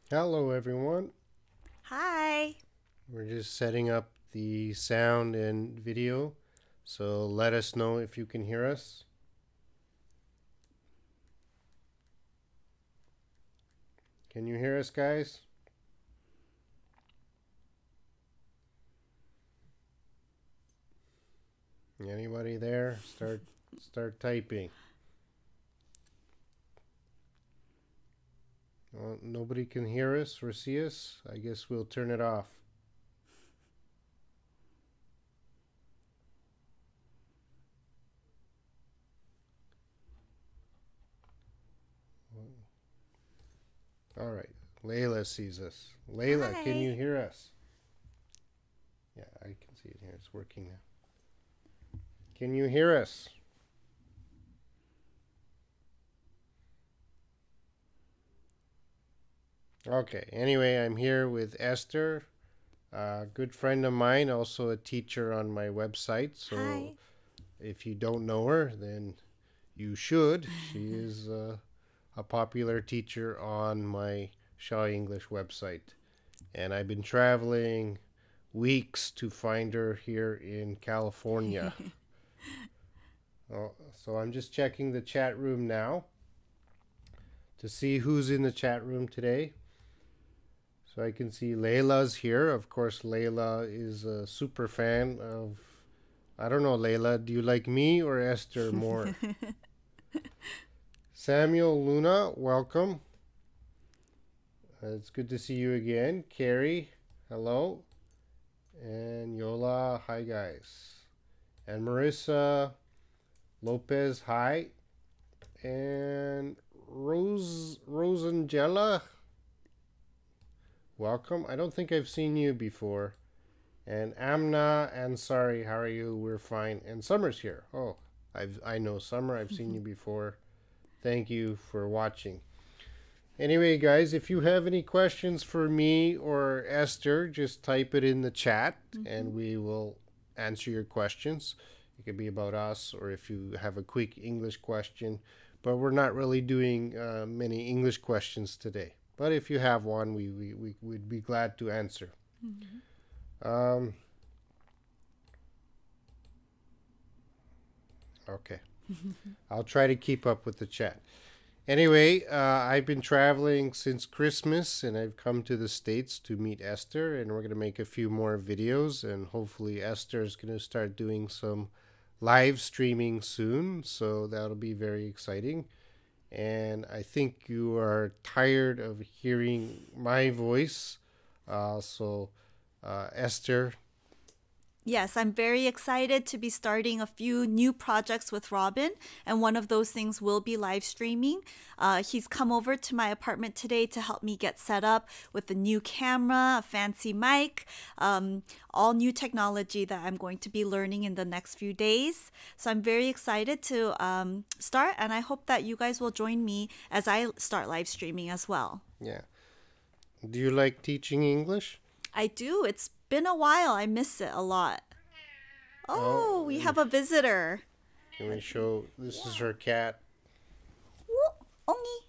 Hello, everyone. Hi. We're just setting up the sound and video, so let us know if you can hear us. Can you hear us, guys? Anybody there? Start typing. Well, nobody can hear us or see us. I guess we'll turn it off. All right. Layla sees us. Layla, can Hi. you hear us? Yeah, I can see it here. It's working now. Can you hear us? Okay. Anyway, I'm here with Esther, a good friend of mine, also a teacher on my website. So Hi. if you don't know her, then you should. She is a popular teacher on my Shaw English website. And I've been traveling weeks to find her here in California. So I'm just checking the chat room now to see who's in the chat room today. So I can see Layla's here. Of course, Layla is a super fan of. I don't know, Layla. Do you like me or Esther more? Samuel Luna, welcome. It's good to see you again. Carrie, hello. And Yola, hi guys. And Marissa Lopez, hi. And Rosangela, welcome. I don't think I've seen you before. And Amna and Sorry, how are you? We're fine. And Summer's here. Oh, I know Summer. I've seen you before. Thank you for watching. Anyway, guys, if you have any questions for me or Esther, just type it in the chat and we will answer your questions. It could be about us or if you have a quick English question. But we're not really doing many English questions today. But if you have one, we would be glad to answer. Um, okay. I'll try to keep up with the chat. Anyway, I've been traveling since Christmas and I've come to the States to meet Esther, and we're going to make a few more videos. And hopefully, Esther is going to start doing some live streaming soon, so that'll be very exciting. And I think you are tired of hearing my voice. Esther. Yes, I'm very excited to be starting a few new projects with Robin, and one of those things will be live streaming. He's come over to my apartment today to help me get set up with a new camera, a fancy mic, all new technology that I'm going to be learning in the next few days. So I'm very excited to start, and I hope that you guys will join me as I start live streaming as well. Yeah. Do you like teaching English? I do. It's been a while. I miss it a lot. Oh, Oh, we have a visitor. can we show? This is her cat. Woo, Ongi,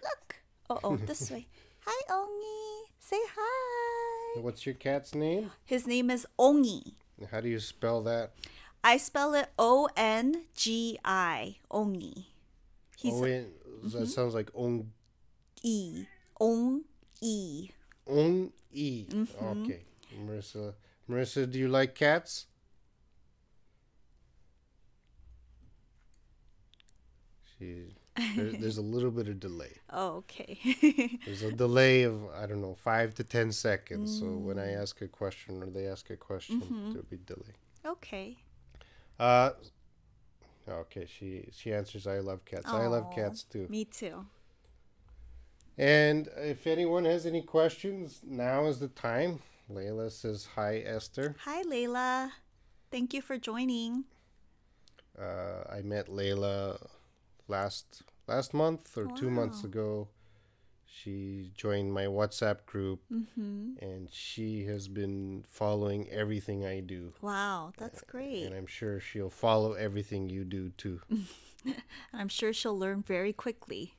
look. Oh, this way. Hi, Ongi. Say hi. What's your cat's name? His name is Ongi. How do you spell that? I spell it Ongi. Ongi. He's Oh, wait, that sounds like on E. Ongi. on e. Okay, Marissa. Marissa, do you like cats? She there's a little bit of delay. Oh, okay. There's a delay of I don't know 5 to 10 seconds. So when I ask a question or they ask a question, there'll be delay. Okay. Uh, okay. She answers. I love cats. I love Oh, cats too. me too. And if anyone has any questions, now is the time. Layla says hi, Esther. Hi, Layla. Thank you for joining. I met Layla last month or 2 months Wow. ago. She joined my WhatsApp group and she has been following everything I do. Wow, that's And great. I'm sure she'll follow everything you do too. I'm sure she'll learn very quickly.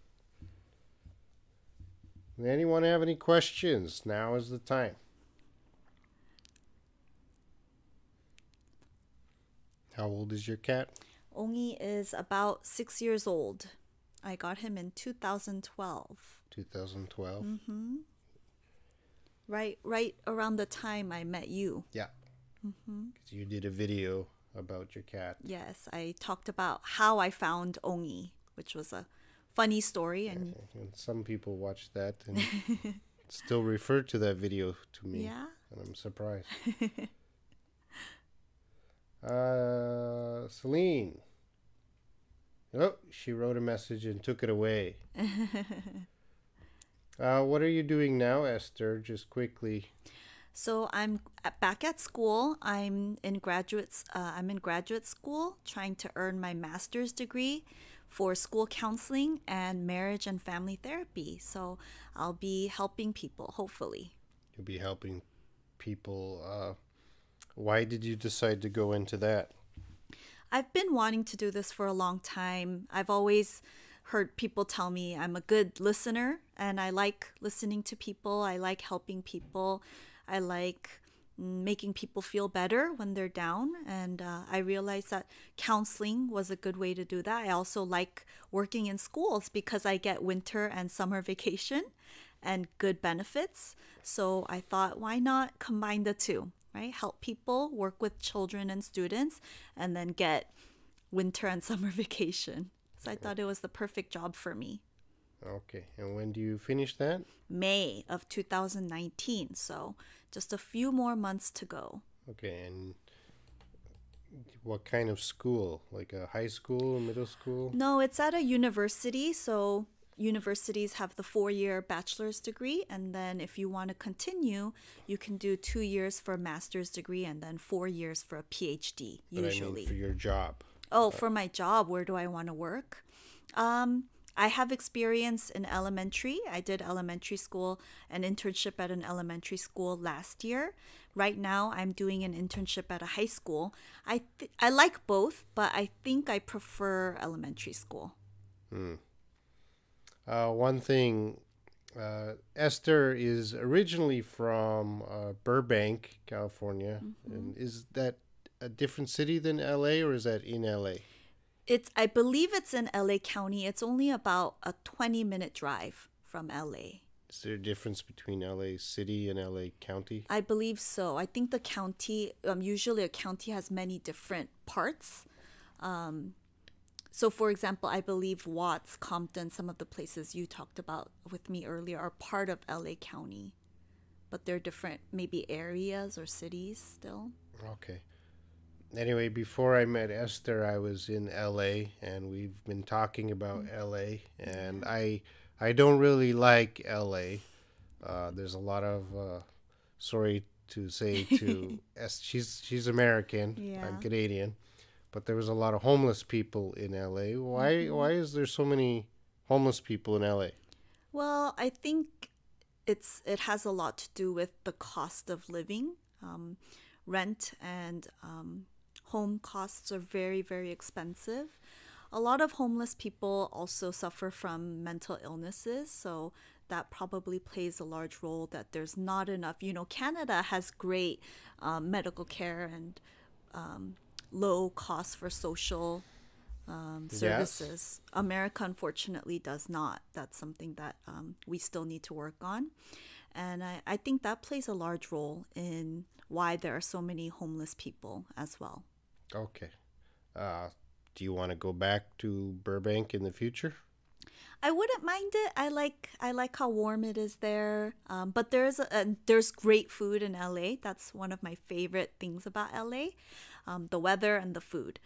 Anyone have any questions? Now is the time. How old is your cat? Ongi is about 6 years old. I got him in 2012. 2012? Mm-hmm. Right around the time I met you. Yeah. Because you did a video about your cat. Yes, I talked about how I found Ongi, which was a funny story. And some people watch that and still refer to that video to me. yeah. And I'm surprised. Celine. Oh, she wrote a message and took it away. What are you doing now, Esther? Just quickly. So I'm back at school. I'm in graduate school trying to earn my master's degree for school counseling and marriage and family therapy. So I'll be helping people, hopefully. You'll be helping people. Why did you decide to go into that? I've been wanting to do this for a long time. I've always heard people tell me I'm a good listener and I like listening to people. I like helping people. I like making people feel better when they're down. And I realized that counseling was a good way to do that. I also like working in schools because I get winter and summer vacation and good benefits. So I thought, why not combine the two, right? Help people, work with children and students, and then get winter and summer vacation. So I thought it was the perfect job for me. Okay. And when do you finish that? May of 2019. So just a few more months to go. Okay. And what kind of school? Like a high school, middle school? No, it's at a university. So universities have the 4-year bachelor's degree. And then if you want to continue, you can do 2 years for a master's degree and then 4 years for a PhD, usually. But I mean for your job. Oh, for my job, where do I want to work? I have experience in elementary. I did elementary school, an internship at an elementary school last year. Right now, I'm doing an internship at a high school. I like both, but I think I prefer elementary school. One thing, Esther is originally from Burbank, California. And is that a different city than LA, or is that in LA? I believe it's in LA County. It's only about a 20-minute drive from LA. Is there a difference between LA City and LA County? I believe so. I think the county, usually a county has many different parts. So for example, I believe Watts, Compton, some of the places you talked about with me earlier are part of LA County. But they're different, maybe areas or cities still. Okay. Anyway, before I met Esther, I was in LA, and we've been talking about LA, and I don't really like LA. There's a lot of sorry to say to she's American. Yeah. I'm Canadian, but there was a lot of homeless people in LA. Why is there so many homeless people in LA? Well, I think it has a lot to do with the cost of living. Rent and home costs are very, very expensive. A lot of homeless people also suffer from mental illnesses, so that probably plays a large role that there's not enough. Canada has great medical care and low costs for social services. Yes. America, unfortunately, does not. That's something that we still need to work on. And I think that plays a large role in why there are so many homeless people as well. Okay. Do you want to go back to Burbank in the future? I wouldn't mind it. I like how warm it is there. But there's great food in LA. That's one of my favorite things about LA, the weather and the food.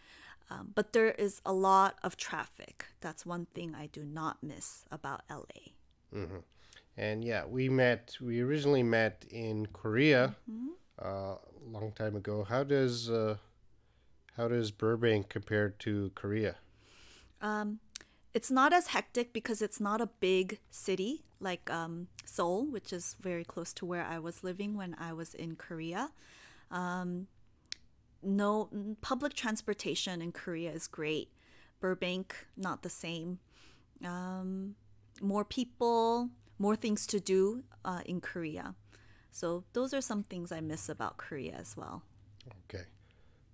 But there is a lot of traffic. That's one thing I do not miss about LA. Mm-hmm. And yeah, we originally met in Korea a long time ago. How does Burbank compare to Korea? It's not as hectic because it's not a big city like Seoul, which is very close to where I was living when I was in Korea. No, public transportation in Korea is great. Burbank, not the same. More people, more things to do in Korea. So those are some things I miss about Korea as well. Okay.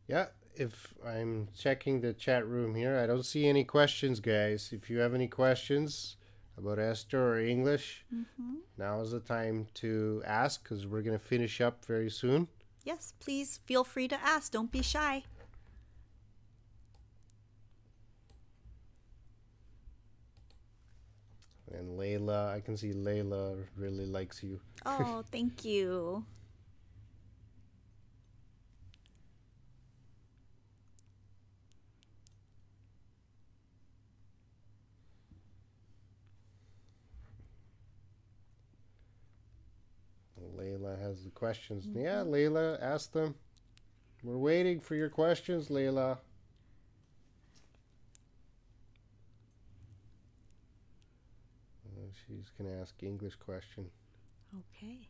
Yeah, if I'm checking the chat room here, I don't see any questions, guys. If you have any questions about Esther or English, now is the time to ask because we're going to finish up very soon. Yes, please feel free to ask. Don't be shy. And Layla, I can see Layla really likes you. Oh, thank you. Layla has the questions. Yeah, Layla, ask them. We're waiting for your questions, Layla. She's going to ask English question. Okay.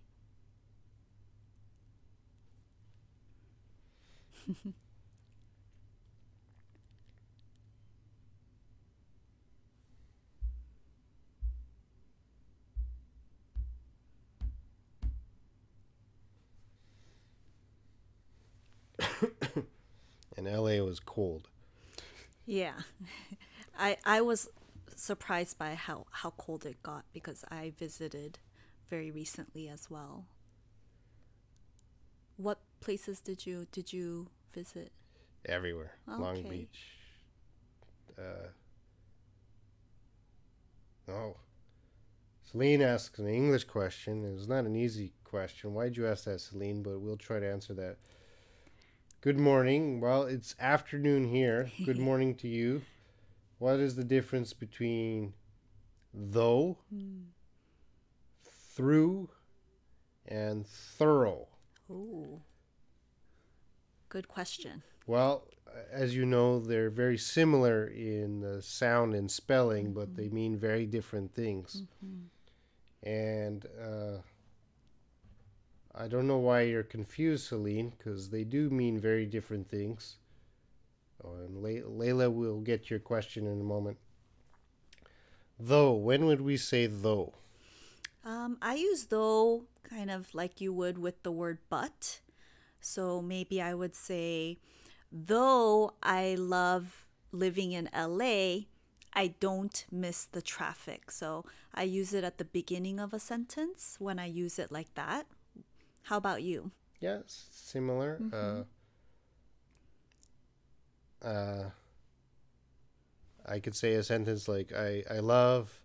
And LA was cold. Yeah. I was surprised by how cold it got because I visited very recently as well. What places did you visit? Everywhere. Okay. Long Beach. Oh. Celine asks an English question. It's not an easy question. Why'd you ask that, Celine? But we'll try to answer that. Good morning. Well, it's afternoon here. Good morning to you. What is the difference between though, through, and thorough? Ooh. Good question. Well, as you know, they're very similar in the sound and spelling, but they mean very different things. And I don't know why you're confused, Celine, because they do mean very different things. Oh, and Layla will get your question in a moment. Though, when would we say though? I use though kind of like you would with the word but. So maybe I would say, though I love living in LA, I don't miss the traffic. So I use it at the beginning of a sentence when I use it like that. How about you? Yeah, similar. I could say a sentence like I love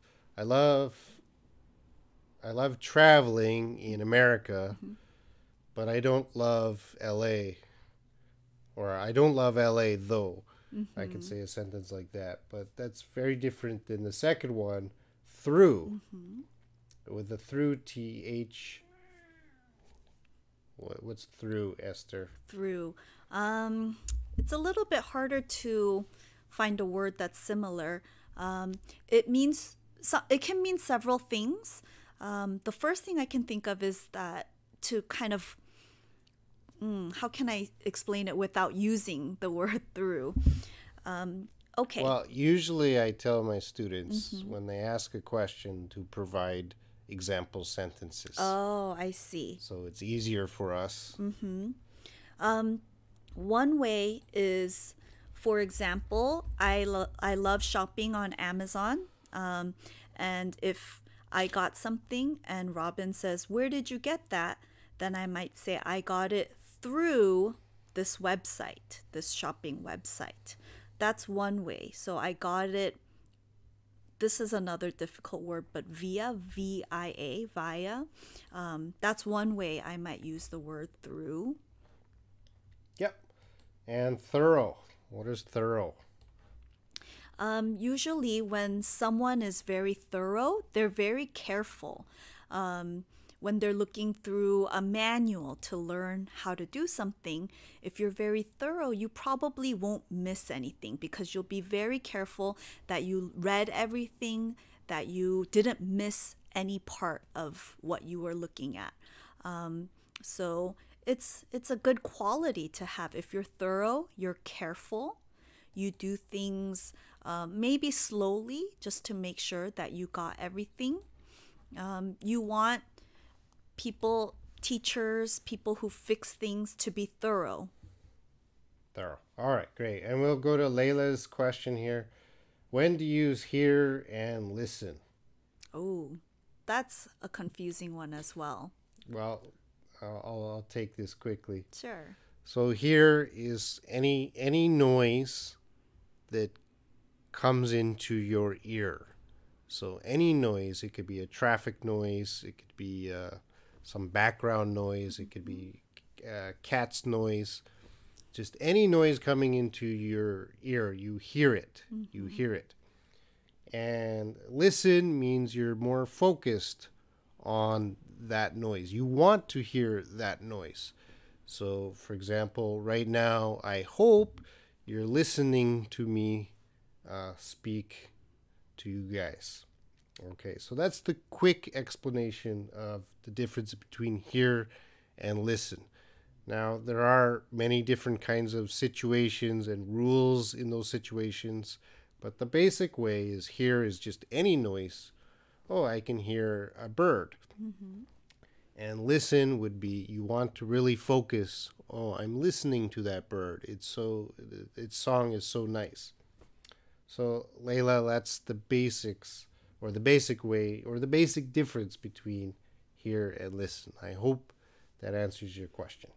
traveling in America, but I don't love LA, or I don't love LA though. I could say a sentence like that, but that's very different than the second one, through, with the through th. What's through, Esther? Through. It's a little bit harder to find a word that's similar. It means it can mean several things. The first thing I can think of is that to kind of how can I explain it without using the word through? Okay. Well, usually I tell my students when they ask a question to provide example sentences. Oh, I see. So it's easier for us. One way is, for example, I love shopping on Amazon. And if I got something and Robin says, "Where did you get that?" then I might say, "I got it through this website, this shopping website." That's one way. So I got it. This is another difficult word, but via, V-I-A, via. That's one way I might use the word through. Yep. And thorough. What is thorough? Usually when someone is very thorough, they're very careful. When they're looking through a manual to learn how to do something, if you're very thorough, you probably won't miss anything because you'll be very careful that you read everything, that you didn't miss any part of what you were looking at. So it's a good quality to have. If you're thorough, you're careful, you do things maybe slowly just to make sure that you got everything. You want people, teachers, people who fix things to be thorough. Thorough. All right, great. And we'll go to Layla's question here. When do you use hear and listen? Oh, that's a confusing one as well. Well, I'll take this quickly. Sure. So hear is any noise that comes into your ear. So any noise, it could be a traffic noise, it could be some background noise, it could be cat's noise. Just any noise coming into your ear, you hear it. You hear it. And listen means you're more focused on that noise. You want to hear that noise. So, for example, right now, I hope you're listening to me speak to you guys. Okay, so that's the quick explanation of the difference between hear and listen. Now, there are many different kinds of situations and rules in those situations, but the basic way is hear is just any noise. Oh, I can hear a bird. And listen would be you want to really focus. Oh, I'm listening to that bird. Its song is so nice. So, Layla, that's the basics, or the basic way, or the basic difference between hear and listen. I hope that answers your question.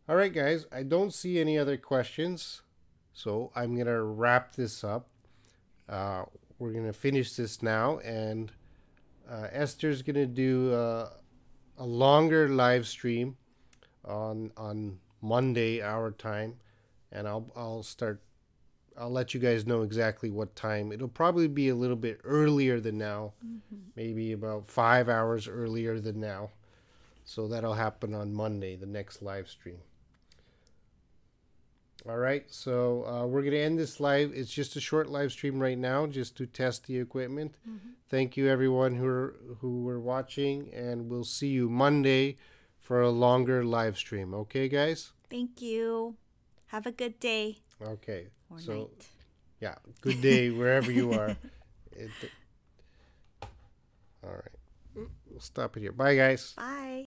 All right, guys, I don't see any other questions, so I'm going to wrap this up. We're going to finish this now, and Esther's going to do a longer live stream on Monday, our time, and I'll let you guys know exactly what time. It'll probably be a little bit earlier than now, maybe about 5 hours earlier than now. So that'll happen on Monday, the next live stream. All right, so we're going to end this live. It's just a short live stream right now, just to test the equipment. Thank you, everyone who were watching, and we'll see you Monday for a longer live stream. Okay, guys? Thank you. Have a good day. Okay. Or so, night. Yeah, good day wherever you are. All right. We'll stop it here. Bye, guys. Bye.